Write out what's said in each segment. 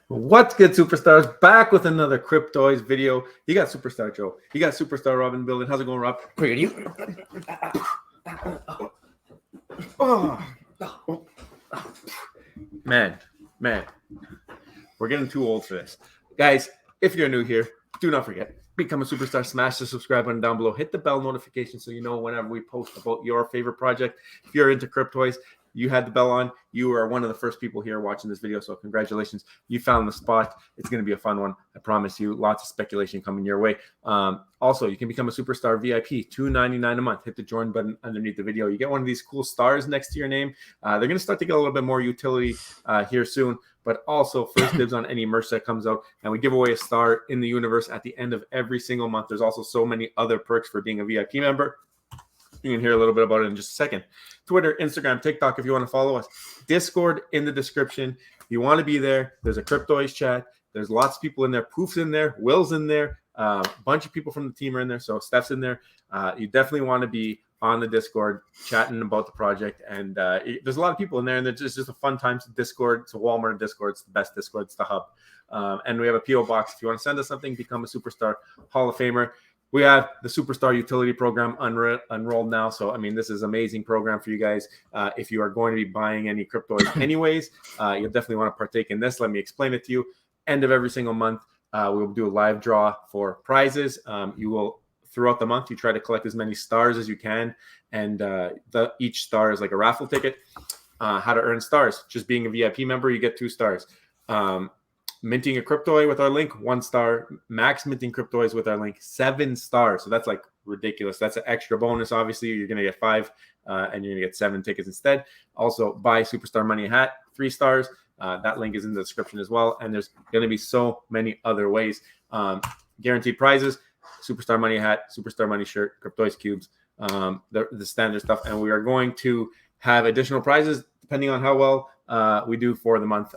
What's good, superstars? Back with another Cryptoys video. You got Superstar Joe. You got Superstar Robin building. How's it going, Rob? Pretty good. Man, we're getting too old for this. Guys, if you're new here, do not forget, become a superstar. Smash the subscribe button down below. Hit the bell notification so you know whenever we post about your favorite project. If you're into Cryptoys, you had the bell on. You are one of the first people here watching this video, so congratulations. You found the spot. It's going to be a fun one. I promise you. Lots of speculation coming your way. Also, you can become a superstar VIP, $2.99 a month. Hit the join button underneath the video. You get one of these cool stars next to your name. They're going to start to get a little bit more utility here soon, but also first dibs on any merch that comes out. And we give away a star in the universe at the end of every single month. There's also so many other perks for being a VIP member. You can hear a little bit about it in just a second. Twitter, Instagram, TikTok, if you want to follow us. Discord in the description. If you want to be there, there's a Cryptoys chat. There's lots of people in there. Poof's in there. Will's in there. A bunch of people from the team are in there. So Steph's in there. You definitely want to be on the Discord chatting about the project. And there's a lot of people in there. And it's just a fun time. It's Discord. It's a Walmart Discord. It's the best Discord. It's the hub. And we have a P.O. box. If you want to send us something, become a Superstar Hall of Famer. We have the Superstar Utility Program unrolled now. So, I mean, this is an amazing program for you guys. If you are going to be buying any cryptos anyways, you'll definitely want to partake in this. Let me explain it to you. End of every single month, we will do a live draw for prizes. You will, throughout the month, you try to collect as many stars as you can. And each star is like a raffle ticket. How to earn stars. Just being a VIP member, you get 2 stars. Minting a Cryptoy with our link, 1 star. Max minting Cryptoys with our link, 7 stars. So that's like ridiculous. That's an extra bonus. Obviously, you're going to get 5 and you're going to get 7 tickets instead. Also, buy Superstar Money Hat, 3 stars. That link is in the description as well. And there's going to be so many other ways. Guaranteed prizes, Superstar Money Hat, Superstar Money Shirt, Cryptoys Cubes, the standard stuff. And we are going to have additional prizes depending on how well we do for the month.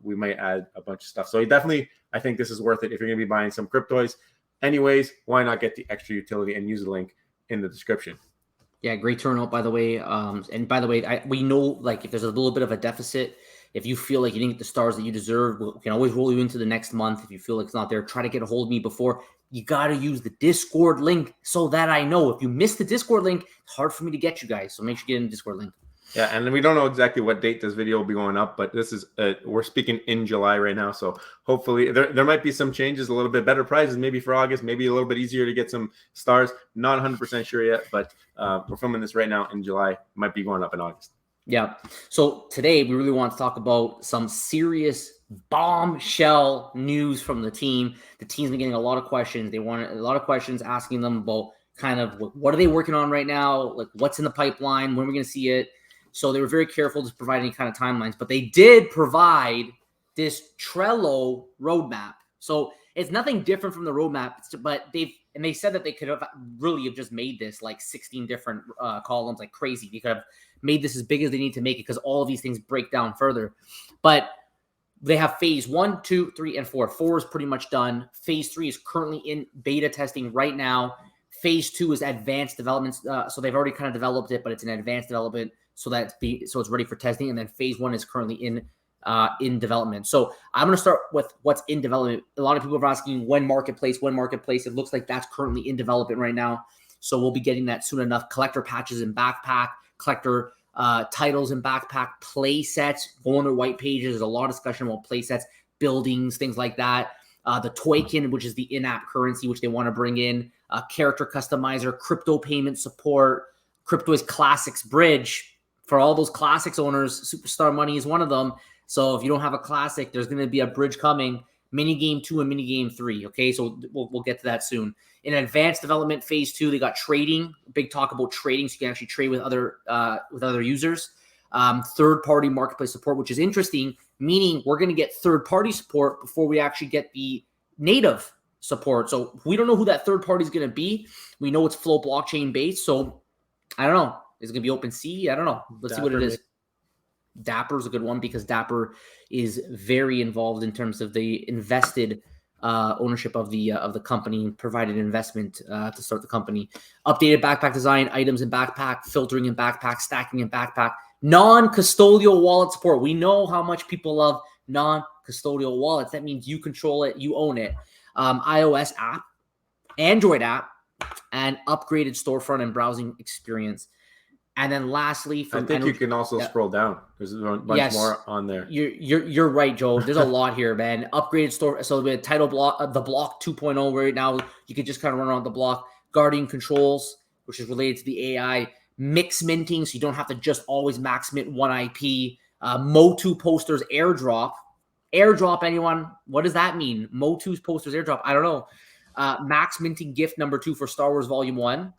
We might add a bunch of stuff. So definitely, I think this is worth it if you're going to be buying some Cryptoys. Anyways, why not get the extra utility and use the link in the description? Yeah, great turnout, by the way. And by the way, we know, like, if there's a little bit of a deficit, if you feel like you didn't get the stars that you deserve, we can always roll you into the next month. If you feel like it's not there, try to get a hold of me before. You got to use the Discord link so that I know. If you miss the Discord link, it's hard for me to get you guys. So make sure you get in the Discord link. Yeah, and we don't know exactly what date this video will be going up, but this is we're speaking in July right now, so hopefully there might be some changes, a little bit better prizes maybe for August, maybe a little bit easier to get some stars. Not 100% sure yet, but we're filming this right now in July. Might be going up in August. Yeah. So today we really want to talk about some serious bombshell news from the team. The team's been getting a lot of questions. They want a lot of questions asking them about kind of what are they working on right now, like what's in the pipeline, when we're going to see it. So they were very careful to provide any kind of timelines, but they did provide this Trello roadmap. So it's nothing different from the roadmap, but they said that they could have really just made this like 16 different columns, like crazy. They could have made this as big as they need to make it because all of these things break down further. But they have phase 1, 2, 3, and 4. 4 is pretty much done. Phase 3 is currently in beta testing right now. Phase 2 is advanced development. So they've already kind of developed it, but it's an advanced development. So it's ready for testing, and then phase 1 is currently in development. So I'm going to start with what's in development. A lot of people are asking when marketplace. It looks like that's currently in development right now. So we'll be getting that soon enough. Collector patches in backpack, collector titles in backpack, play sets, go on their white pages. There's a lot of discussion about play sets, buildings, things like that. The Toykin, which is the in-app currency, which they want to bring in, character customizer, crypto payment support, Cryptoys Classics Bridge. For all those Classics owners, Superstar Money is one of them. So if you don't have a Classic, there's going to be a bridge coming. Minigame 2 and Minigame 3. Okay, so we'll get to that soon. In advanced development phase 2, they got trading. Big talk about trading, so you can actually trade with other users. Third-party marketplace support, which is interesting, meaning we're going to get third-party support before we actually get the native support. So we don't know who that third party is going to be. We know it's Flow blockchain based, so I don't know. Is it going to be OpenSea? I don't know. Let's see what it is. Dapper is a good one because Dapper is very involved in terms of the invested ownership of the company, provided investment to start the company. Updated backpack design, items in backpack, filtering in backpack, stacking in backpack, non-custodial wallet support. We know how much people love non custodial wallets. That means you control it, you own it. iOS app, Android app, and upgraded storefront and browsing experience. And then lastly, I think you can also scroll down. There's a bunch more on there. You're right, Joe. There's a lot here, man. Upgraded store. So the title block, the block 2.0 right now, you can just kind of run around the block. Guardian controls, which is related to the AI. Mix minting, so you don't have to just always max mint one IP. Motu posters airdrop. Airdrop, anyone? What does that mean? Motu's posters airdrop. I don't know. Max minting gift number 2 for Star Wars Volume 1.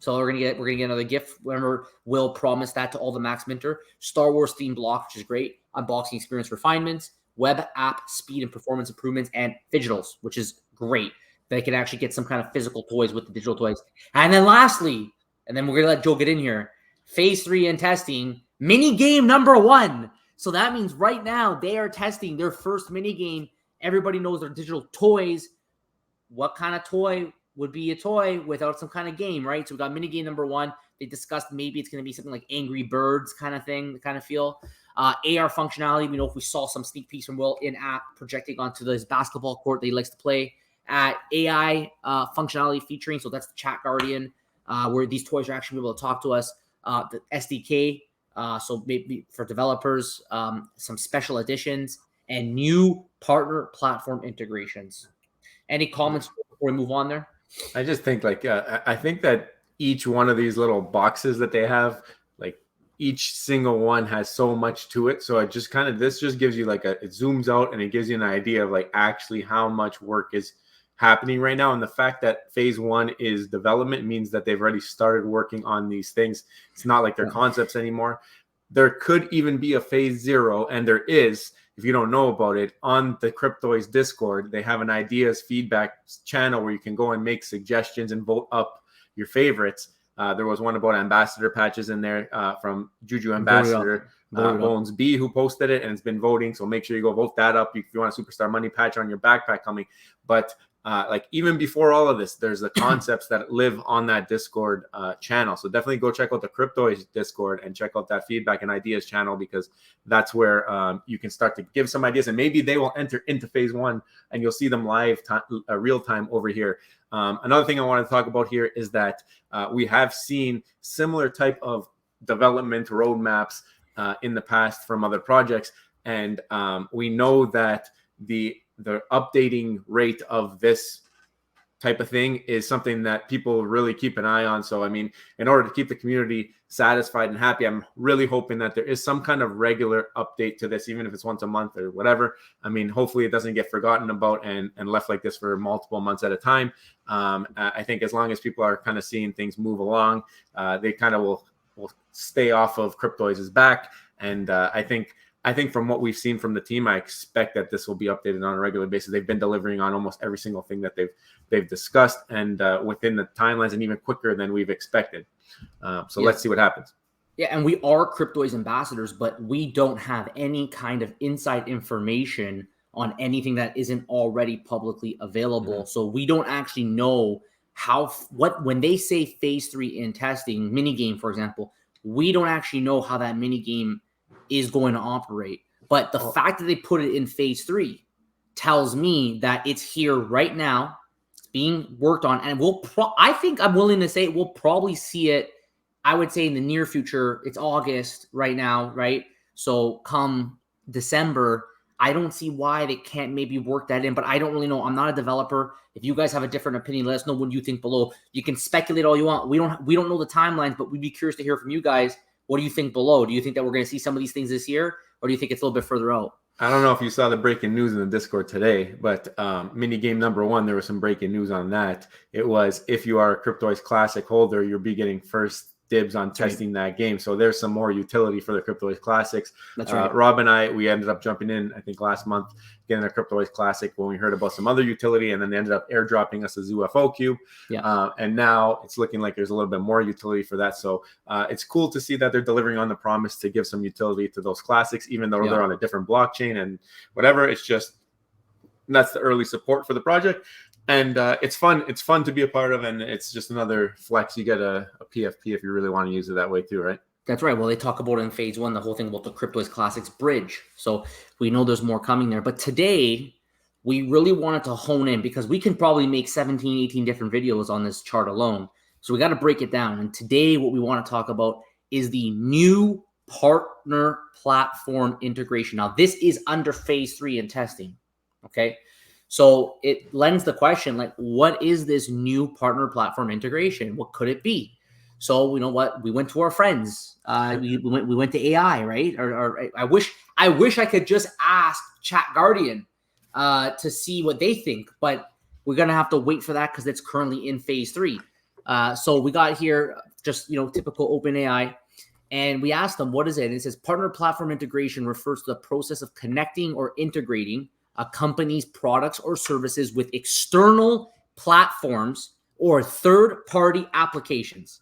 So we're gonna get another gift. Remember, Will promised that to all the Max Minter. Star Wars themed block, which is great. Unboxing experience refinements, web app speed and performance improvements, and digitals, which is great. They can actually get some kind of physical toys with the digital toys. And then lastly, and then we're gonna let Joe get in here. Phase 3 in testing, mini game number 1. So that means right now they are testing their first mini game. Everybody knows their digital toys. What kind of toy would be a toy without some kind of game, right? So we got mini game number 1. They discussed maybe it's going to be something like Angry Birds kind of thing, the kind of feel. AR functionality. We know if we saw some sneak peeks from Will in-app projecting onto this basketball court that he likes to play. AI functionality featuring, so that's the Chat Guardian, where these toys are actually able to talk to us. The SDK, so maybe for developers, some special editions, and new partner platform integrations. Any comments before we move on there? I just think I think that each one of these little boxes that they have, like each single one has so much to it. So it just this just gives you it zooms out and it gives you an idea of actually how much work is happening right now. And the fact that phase 1 is development means that they've already started working on these things. It's not like they're concepts anymore. There could even be a phase 0, and there is. If you don't know about it, on the Cryptoys Discord, they have an ideas feedback channel where you can go and make suggestions and vote up your favorites. There was one about ambassador patches in there from Juju Ambassador Bones B, who posted it, and it's been voting. So make sure you go vote that up if you want a Superstar Money patch on your backpack coming. But even before all of this, there's the concepts that live on that Discord channel. So definitely go check out the Cryptoys Discord and check out that feedback and ideas channel, because that's where you can start to give some ideas, and maybe they will enter into phase 1 and you'll see them live real time over here. Another thing I want to talk about here is that we have seen similar type of development roadmaps in the past from other projects. And we know that the updating rate of this type of thing is something that people really keep an eye on. So, I mean, in order to keep the community satisfied and happy, I'm really hoping that there is some kind of regular update to this, even if it's once a month or whatever. I mean, hopefully it doesn't get forgotten about and left like this for multiple months at a time. I think as long as people are kind of seeing things move along, they kind of will stay off of Cryptoys' back. And I think from what we've seen from the team, I expect that this will be updated on a regular basis. They've been delivering on almost every single thing that they've discussed, and within the timelines, and even quicker than we've expected. Let's see what happens. Yeah, and we are Cryptoys ambassadors, but we don't have any kind of inside information on anything that isn't already publicly available. Mm-hmm. So we don't actually know when they say phase 3 in testing, minigame, for example, we don't actually know how that minigame is going to operate. But the fact that they put it in phase 3 tells me that it's here right now. It's being worked on, and I think I'm willing to say we'll probably see it, I would say, in the near future. It's August right now, right? So come December, I don't see why they can't maybe work that in, but I don't really know. I'm not a developer. If you guys have a different opinion, let us know what you think below. You can speculate all you want. We don't know the timelines, but we'd be curious to hear from you guys. What do you think below? Do you think that we're going to see some of these things this year, or do you think it's a little bit further out? I don't know if you saw the breaking news in the Discord today, but mini game number 1, there was some breaking news on that. It was, if you are a Cryptoys Classic holder, you'll be getting first dibs on testing that game. So there's some more utility for the Cryptoys Classics. That's right. Rob and I, we ended up jumping in, I think last month, getting a Cryptoys Classic when we heard about some other utility, and then they ended up airdropping us a UFO cube. Yeah. And now it's looking like there's a little bit more utility for that. So it's cool to see that they're delivering on the promise to give some utility to those classics, even though they're on a different blockchain and whatever. It's just, that's the early support for the project. And it's fun. It's fun to be a part of, and it's just another flex. You get a PFP if you really want to use it that way too, right? That's right. Well, they talk about it in phase one, the whole thing about the Cryptoys Classics bridge. So we know there's more coming there. But today, we really wanted to hone in because we can probably make 17, 18 different videos on this chart alone. So we got to break it down. And today, what we want to talk about is the new partner platform integration. Now, this is under phase 3 in testing. Okay. So it lends the question, like, what is this new partner platform integration? What could it be? So you know what? We went to our friends. We went to AI, right? Or I wish I could just ask Chat Guardian to see what they think, but we're gonna have to wait for that because it's currently in phase 3. So we got here just typical OpenAI, and we asked them what is it. And it says partner platform integration refers to the process of connecting or integrating a company's products or services with external platforms or third-party applications.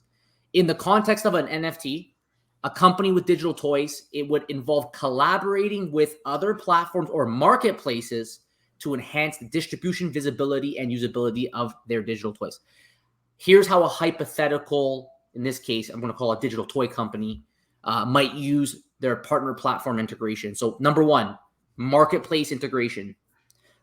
In the context of an NFT, a company with digital toys, it would involve collaborating with other platforms or marketplaces to enhance the distribution, visibility, and usability of their digital toys. Here's how a hypothetical, in this case, I'm going to call a digital toy company, might use their partner platform integration. So number one, marketplace integration.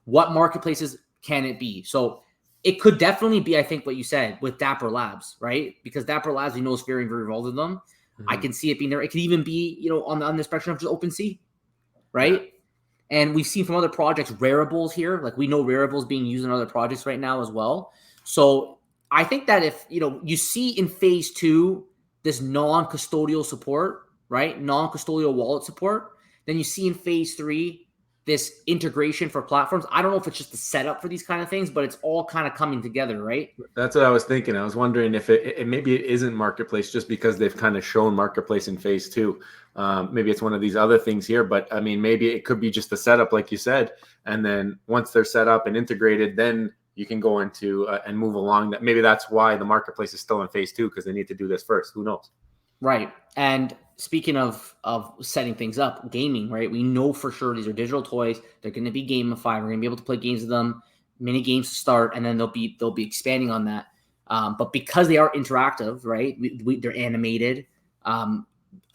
What marketplaces can it be? So it could definitely be, I think, what you said with Dapper Labs, right? Because Dapper Labs, we know, is very, very involved with them. Mm-hmm. I can see it being there. It could even be, on the spectrum of just OpenSea, right? Yeah. And we've seen from other projects, Raribles here. Like, we know Raribles being used in other projects right now as well. So I think that if, you see in phase 2, this non-custodial support, right? Non-custodial wallet support, then you see in phase 3, this integration for platforms. I don't know if it's just the setup for these kind of things, but it's all kind of coming together, right? That's what I was thinking. I was wondering if maybe it isn't marketplace just because they've kind of shown marketplace in phase 2. Maybe it's one of these other things here, but I mean, maybe it could be just the setup, like you said. And then once they're set up and integrated, then you can go into and move along. That maybe that's why the marketplace is still in phase 2, because they need to do this first. Who knows? Right. And speaking of setting things up, gaming, right? We know for sure these are digital toys. They're going to be gamified. We're going to be able to play games with them, mini games to start, and then they'll be expanding on that. But because they are interactive, right? They're animated.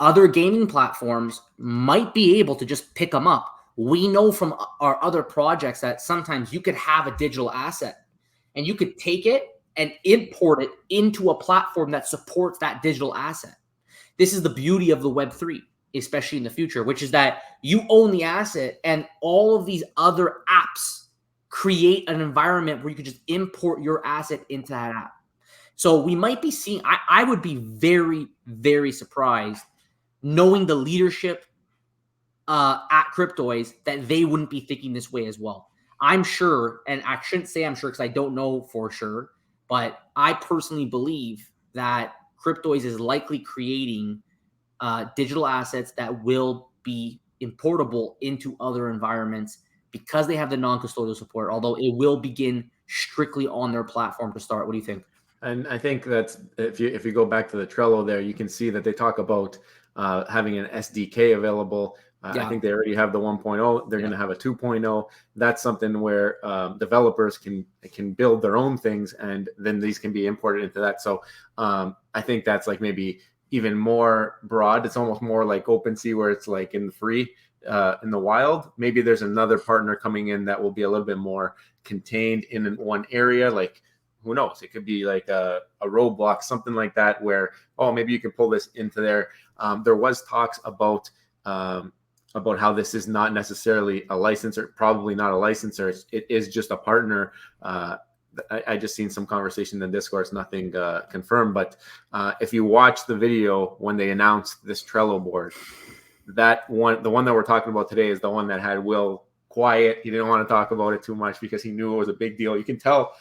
Other gaming platforms might be able to just pick them up. We know from our other projects that sometimes you could have a digital asset and you could take it and import it into a platform that supports that digital asset. This is the beauty of the Web3, especially in the future, which is that you own the asset and all of these other apps create an environment where you could just import your asset into that app. So we might be seeing, I would be very, very surprised knowing the leadership at Cryptoys that they wouldn't be thinking this way as well. I'm sure, and I shouldn't say I'm sure because I don't know for sure, but I personally believe that Cryptoys is likely creating digital assets that will be importable into other environments because they have the non-custodial support, although it will begin strictly on their platform to start. What do you think? And I think that's, if you go back to the Trello there, you can see that they talk about having an SDK available. I think they already have the 1.0. They're going to have a 2.0. That's something where developers can build their own things, and then these can be imported into that. So I think that's like maybe even more broad. It's almost more like OpenSea, where it's like in the free, in the wild. Maybe there's another partner coming in that will be a little bit more contained in one area. Like, who knows? It could be like a Roblox, something like that, where, oh, maybe you can pull this into there. There was talks about how this is not necessarily a licensor, probably not a licensor. It is just a partner. I just seen some conversation in Discord, nothing confirmed. But if you watch the video when they announced this Trello board, the one that we're talking about today is the one that had Will quiet. He didn't want to talk about it too much because he knew it was a big deal. You can tell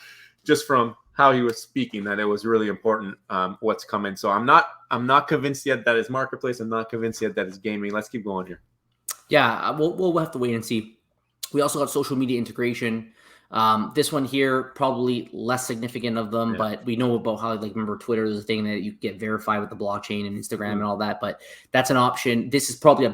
just from how he was speaking that it was really important what's coming. So I'm not convinced yet that it's marketplace. I'm not convinced yet that it's gaming. Let's keep going here. Yeah, we'll have to wait and see. We also got social media integration. This one here, probably less significant of them, but we know about how, like, remember Twitter is a thing that you get verified with the blockchain and Instagram and all that, but that's an option. This is probably a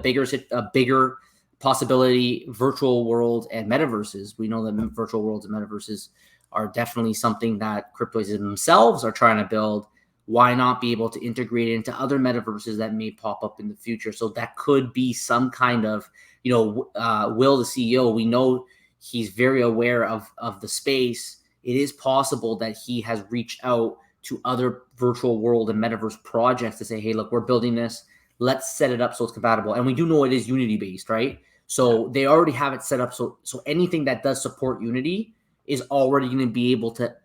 bigger possibility, virtual world and metaverses. We know that virtual worlds and metaverses are definitely something that Cryptoys themselves are trying to build why not be able to integrate it into other metaverses that may pop up in the future? So that could be some kind of, Will, the CEO, we know he's very aware of the space. It is possible that he has reached out to other virtual world and metaverse projects to say, hey, look, we're building this. Let's set it up so it's compatible. And we do know it is Unity based, right? So they already have it set up. So anything that does support Unity is already going to be able to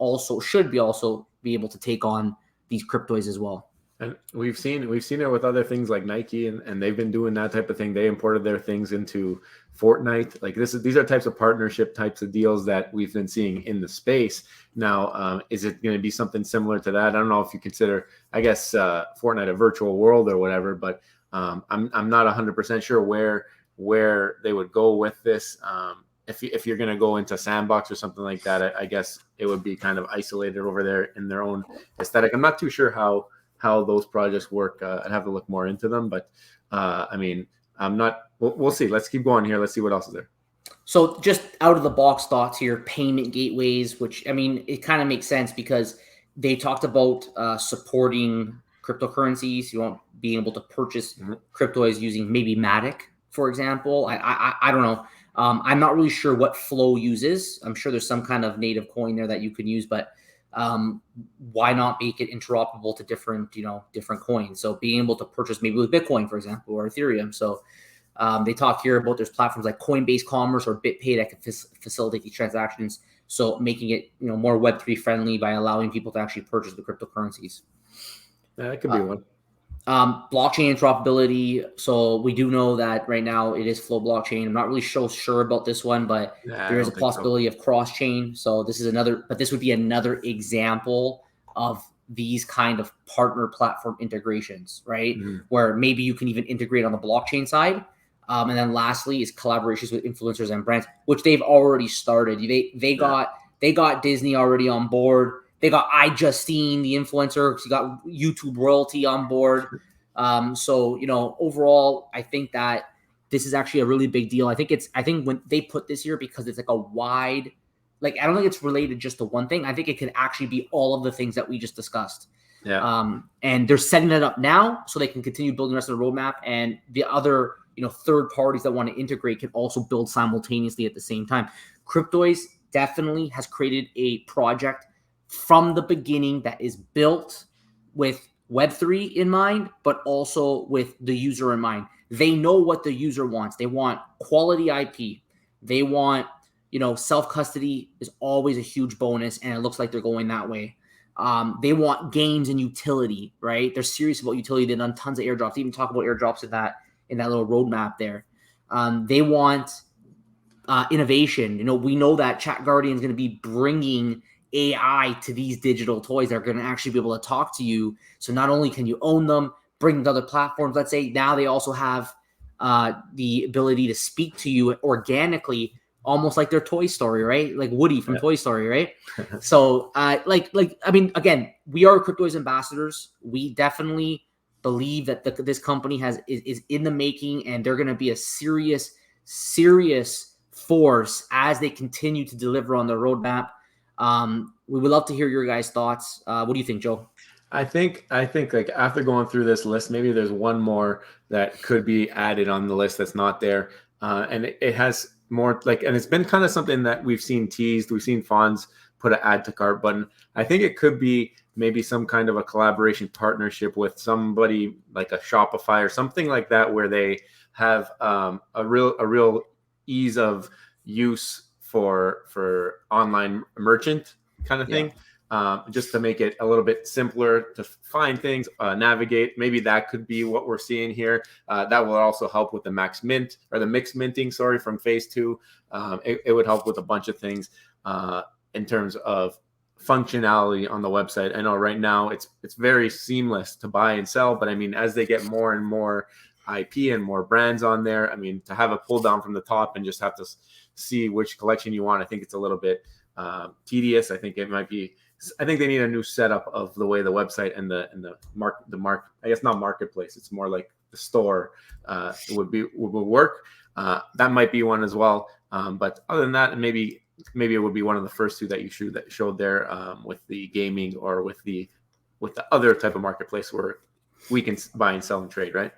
should be able to take on these cryptoys as well. And we've seen it with other things like Nike, and they've been doing that type of thing. They imported their things into Fortnite. Like these are types of partnership types of deals that we've been seeing in the space. Now, is it going to be something similar to that? I don't know if you consider, I guess, Fortnite a virtual world or whatever, but I'm not 100% sure where they would go with this. If you're going to go into Sandbox or something like that, I guess it would be kind of isolated over there in their own aesthetic. I'm not too sure how those projects work. I'd have to look more into them, but I mean, I'm not. We'll see. Let's keep going here. Let's see what else is there. So just out of the box thoughts here, payment gateways, which, I mean, it kind of makes sense because they talked about supporting cryptocurrencies. You won't be able to purchase cryptos using maybe Matic, for example. I don't know. I'm not really sure what Flow uses. I'm sure there's some kind of native coin there that you can use, but why not make it interoperable to different coins? So being able to purchase maybe with Bitcoin, for example, or Ethereum. So they talk here about there's platforms like Coinbase Commerce or BitPay that can facilitate these transactions. So making it more Web3 friendly by allowing people to actually purchase the cryptocurrencies. Yeah, that could be one. Blockchain interoperability. So we do know that right now it is Flow blockchain. I'm not really sure about this one, but there is a possibility of cross-chain. So this would be another example of these kind of partner platform integrations, right? Where maybe you can even integrate on the blockchain side. And then lastly is collaborations with influencers and brands, which they've already started. They got Disney already on board. They got iJustine, the influencer. You got YouTube royalty on board. So overall, I think that this is actually a really big deal. I think when they put this here because it's like a wide, like I don't think it's related just to one thing. I think it could actually be all of the things that we just discussed. Yeah. And they're setting it up now so they can continue building the rest of the roadmap, and the other third parties that want to integrate can also build simultaneously at the same time. Cryptoys definitely has created a project from the beginning that is built with Web3 in mind, but also with the user in mind. They know what the user wants. They want quality IP. They want, self-custody is always a huge bonus, and it looks like they're going that way. They want games and utility, right? They're serious about utility. They've done tons of airdrops. They even talk about airdrops in that little roadmap there. They want innovation. We know that Chat Guardian is going to be bringing AI to these digital toys that are going to actually be able to talk to you. So not only can you own them, bring them to other platforms. Let's say now they also have the ability to speak to you organically, almost like their Toy Story, right? Like Woody from Toy Story, right? So I mean, again, we are Cryptoys ambassadors. We definitely believe that this company is in the making, and they're going to be a serious force as they continue to deliver on their roadmap. We would love to hear your guys' thoughts. What do you think, Joe? I think like after going through this list, maybe there's one more that could be added on the list that's not there. And it has more and it's been kind of something that we've seen teased. We've seen Fonz put an add to cart button. I think it could be maybe some kind of a collaboration partnership with somebody like a Shopify or something like that, where they have a real ease of use for online merchant kind of thing. Just to make it a little bit simpler to find things, navigate. Maybe that could be what we're seeing here. That will also help with the max mint or the mix minting, from phase 2. It would help with a bunch of things in terms of functionality on the website. I know right now it's very seamless to buy and sell, but I mean, as they get more and more IP and more brands on there, I mean, to have a pull down from the top and just have to see which collection you want, I think it's a little bit tedious. I think they need a new setup of the way the website and the I guess not marketplace, it's more like the store would work. That might be one as well. But other than that, maybe it would be one of the first two that you showed there with the gaming or with the with the other type of marketplace where we can buy and sell and trade, right?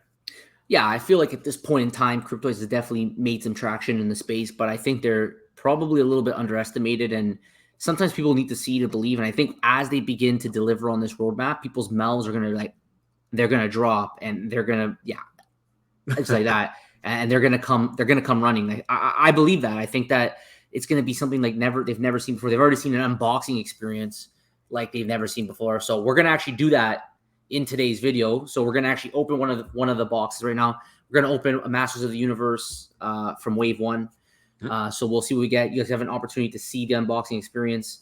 Yeah, I feel like at this point in time, Cryptoys has definitely made some traction in the space, but I think they're probably a little bit underestimated. And sometimes people need to see to believe. And I think as they begin to deliver on this roadmap, people's mouths are going to they're going to drop and they're going to, it's like that. And they're going to come running. I believe that. I think that it's going to be something like they've never seen before. They've already seen an unboxing experience like they've never seen before. So we're going to actually do that in today's video. So we're going to actually open one of the boxes right now. We're going to open a Masters of the Universe from Wave 1. So we'll see what we get. You guys have an opportunity to see the unboxing experience.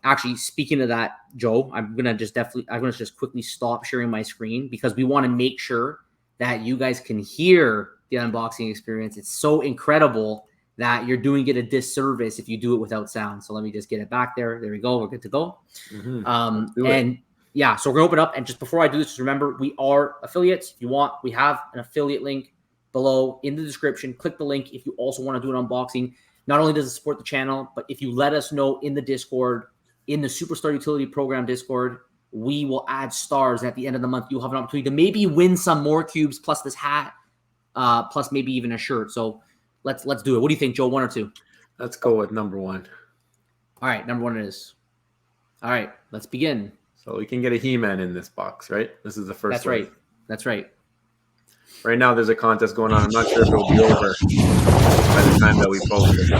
Actually, speaking of that, Joe, I'm going to just quickly stop sharing my screen because we want to make sure that you guys can hear the unboxing experience. It's so incredible that you're doing it a disservice if you do it without sound. So let me just get it back there. There we go. We're good to go. Yeah, so we're going to open up. And just before I do this, just remember, we are affiliates. If you want, we have an affiliate link below in the description. Click the link if you also want to do an unboxing. Not only does it support the channel, but if you let us know in the Discord, in the Superstar Utility Program Discord, we will add stars. At the end of the month, you'll have an opportunity to maybe win some more cubes, plus this hat, plus maybe even a shirt. So let's do it. What do you think, Joe? 1 or 2? Let's go with number 1. All right, number 1 it is. All right, let's begin. So we can get a He-Man in this box, right? This is the first That's one. right. That's right. Right now, there's a contest going on. I'm not sure if it'll be over by the time that we post it.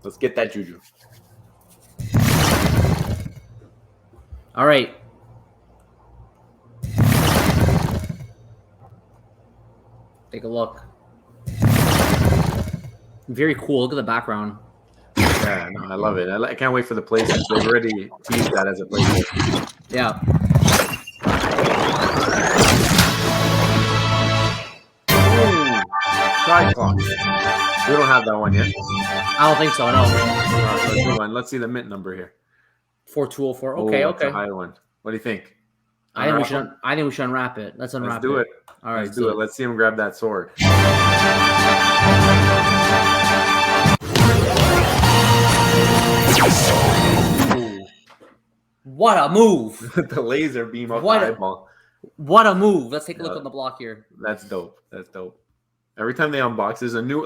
Let's get that juju. All right. Take a look. Very cool. Look at the background. Yeah, no, I love it. I can't wait for the places. They've already used that as a playset. Yeah. Triclops. We don't have that one yet. I don't think so. No. Let's see the mint number here. 4204. Okay. That's a high one. What do you think? I think we should unwrap it. Let's unwrap it. Let's do it. All right. Let's do it. Let's see him grab that sword. What a move! The laser beam up the eyeball. What a move! Let's take a look on the block here. That's dope. That's dope. Every time they unbox, there's a new,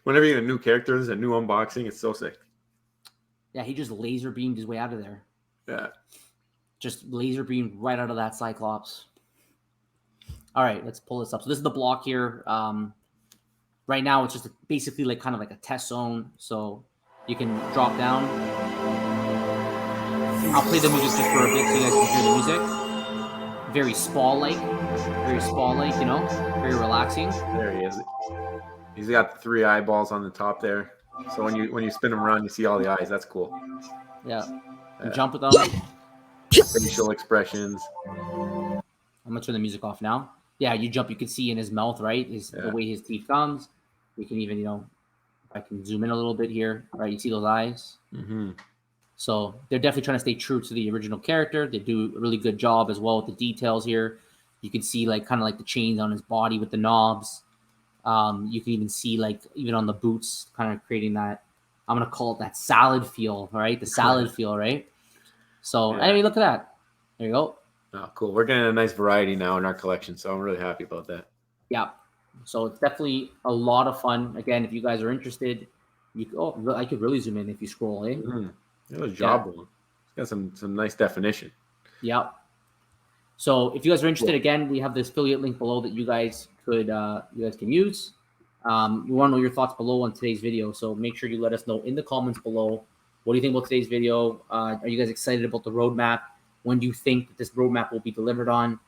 whenever you get a new character, there's a new unboxing. It's so sick. Yeah, he just laser beamed his way out of there. Yeah. Just laser beamed right out of that Cyclops. All right, let's pull this up. So this is the block here. Right now, it's just basically kind of like a test zone. So you can drop down. I'll play the music just for a bit so you guys can hear the music. Very spa-like. Very spa-like, very relaxing. There he is. He's got the 3 eyeballs on the top there. So when you spin him around, you see all the eyes. That's cool. Yeah. You jump with them. Facial expressions. I'm going to turn the music off now. Yeah, you jump. You can see in his mouth, right? The way his teeth comes. You can even, I can zoom in a little bit here. Right? You see those eyes? Mm-hmm. So they're definitely trying to stay true to the original character. They do a really good job as well with the details here. You can see kind of the chains on his body with the knobs. You can even see even on the boots, kind of creating that, I'm going to call it that salad feel, right? The salad feel, right? So, I mean, look at that. There you go. Oh, cool. We're getting a nice variety now in our collection, so I'm really happy about that. Yeah. So it's definitely a lot of fun. Again, if you guys are interested, I could really zoom in if you scroll, eh? Mm-hmm. It was jawbone. It's got some nice definition. Yeah. So if you guys are interested, again, we have this affiliate link below that you guys can use. We want to know your thoughts below on today's video. So make sure you let us know in the comments below. What do you think about today's video? Are you guys excited about the roadmap? When do you think that this roadmap will be delivered on?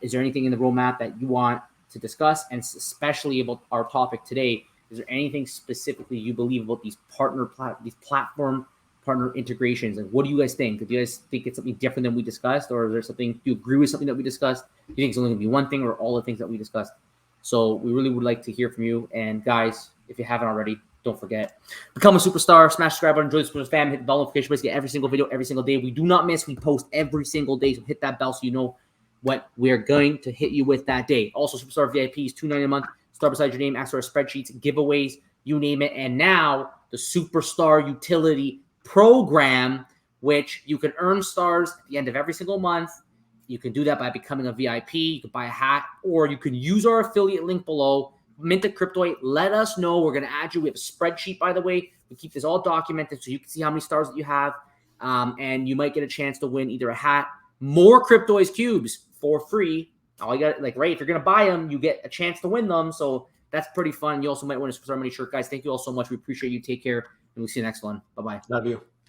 Is there anything in the roadmap that you want to discuss? And especially about our topic today, is there anything specifically you believe about these platform partner integrations? And what do you guys think? Do you guys think it's something different than we discussed? Or is there something, do you agree with something that we discussed? Do you think it's only going to be one thing or all the things that we discussed? So we really would like to hear from you. And guys, if you haven't already, don't forget, become a superstar, smash subscribe button, join the Superstars fam, hit the bell notification button to get every single video every single day. We do not miss. We post every single day. So hit that bell so you know what we're going to hit you with that day. Also, Superstar VIPs, $2.99 a month. Start beside your name, access our spreadsheets, giveaways, you name it. And now the Superstar Utility Program, which you can earn stars at the end of every single month. You can do that by becoming a VIP. You can buy a hat, or you can use our affiliate link below. Mint a Cryptoid. Let us know. We're going to add you. We have a spreadsheet, by the way. We keep this all documented so you can see how many stars that you have. And you might get a chance to win either a hat, more Cryptoys cubes for free. All you got, like, right, if you're going to buy them, you get a chance to win them. So that's pretty fun. You also might win a Superstar Money shirt. Guys, thank you all so much. We appreciate you. Take care, and we'll see you next one. Bye-bye. Love you.